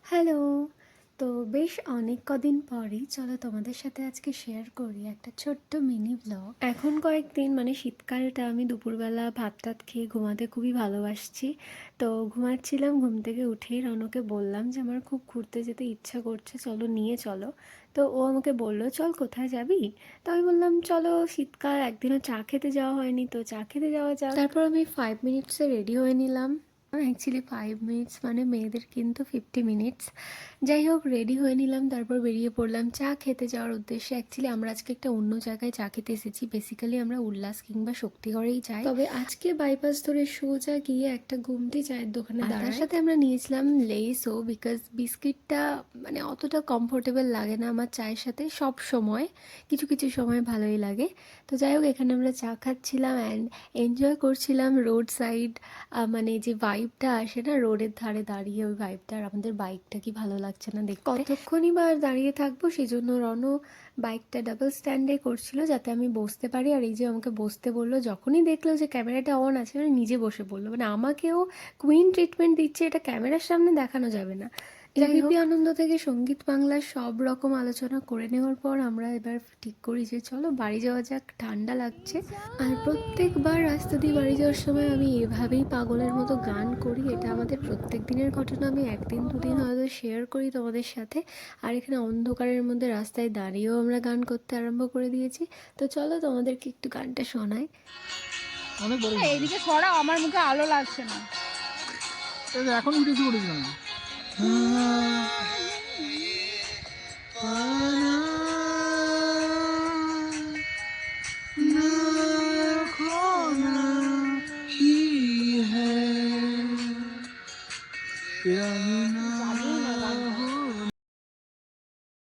Hello. তো বেশ অনেক কদিন পরেই চলো তোমাদের সাথে আজকে শেয়ার করি একটা ছোট্ট মিনি ব্লগ। এখন কয়েকদিন মানে শীতকালটা আমি দুপুরবেলা ভাত টাত খেয়ে ঘুমাতে খুবই ভালোবাসছি। তো ঘুমাচ্ছিলাম, ঘুম থেকে উঠেই রনকে বললাম যে আমার খুব ঘুরতে যেতে ইচ্ছা করছে, চলো নিয়ে চলো। তো ও আমাকে বললো চল কোথায় যাবি। তো আমি বললাম চলো, শীতকাল একদিনও চা খেতে যাওয়া হয়নি, তো চা খেতে যাওয়া যাক। তারপর আমি 5 মিনিটসে রেডি হয়ে নিলাম। অ্যাকচুয়ালি 5 মিনিটস মানে মেয়েদের কিন্তু 50 মিনিটস। যাই হোক, রেডি হয়ে নিলাম, তারপর বেরিয়ে পড়লাম চা খেতে যাওয়ার উদ্দেশ্যে। অ্যাকচুয়ালি আমরা আজকে একটা অন্য জায়গায় চা খেতে এসেছি। বেসিক্যালি আমরা উল্লাস কিংবা শক্তিগড়েই যাই, তবে আজকে বাইপাস ধরে সোজা গিয়ে একটা গুমটি চায়ের দোকানে দাঁড়াই। তার সাথে আমরা নিয়েছিলাম লেসও, বিকজ বিস্কিটটা মানে অতটা কমফোর্টেবল লাগে না আমার চায়ের সাথে সব সময়, কিছু কিছু সময় ভালোই লাগে। তো যাই হোক, এখানে আমরা চা খাচ্ছিলাম অ্যান্ড এনজয় করছিলাম রোড সাইড। মানে যে ভাইবটা আসে না রোডের ধারে দাঁড়িয়ে, ওই ভাইবটা। আর আমাদের বাইকটা কি ভালো লাগছে না দেখতে, কতক্ষণই বা আর দাঁড়িয়ে থাকবো। সেই জন্য রনও বাইকটা ডাবল স্ট্যান্ডে করছিল যাতে আমি বসতে পারি। আর এই যে আমাকে বসতে বললো, যখনই দেখলো যে ক্যামেরাটা অন আছে মানে নিজে বসে পড়লো, মানে আমাকেও কুইন ট্রিটমেন্ট দিচ্ছে, এটা ক্যামেরার সামনে দেখানো যাবে না। এবিপি আনন্দ থেকে সঙ্গীত বাংলার সব রকম আলোচনা করে নেওয়ার পর আমরা এবার ঠিক করি যে চলো বাড়ি যাওয়া যাক, ঠান্ডা লাগছে। আর প্রত্যেকবার রাস্তা দিয়ে বাড়ি যাওয়ার সময় আমি এভাবেই পাগলের মতো গান করি। এটা আমাদের প্রত্যেক দিনের ঘটনা, আমি একদিন দুদিন হয়তো শেয়ার করি তোমাদের সাথে। আর এখানে অন্ধকারের মধ্যে রাস্তায় দাঁড়িয়েও আমরা গান করতে আরম্ভ করে দিয়েছি। তো চলো তোমাদেরকে একটু গানটা শোনাই। এইদিকে সরা, আমার মুখে আলো লাগছে না। এখন ভিডিও করিস না।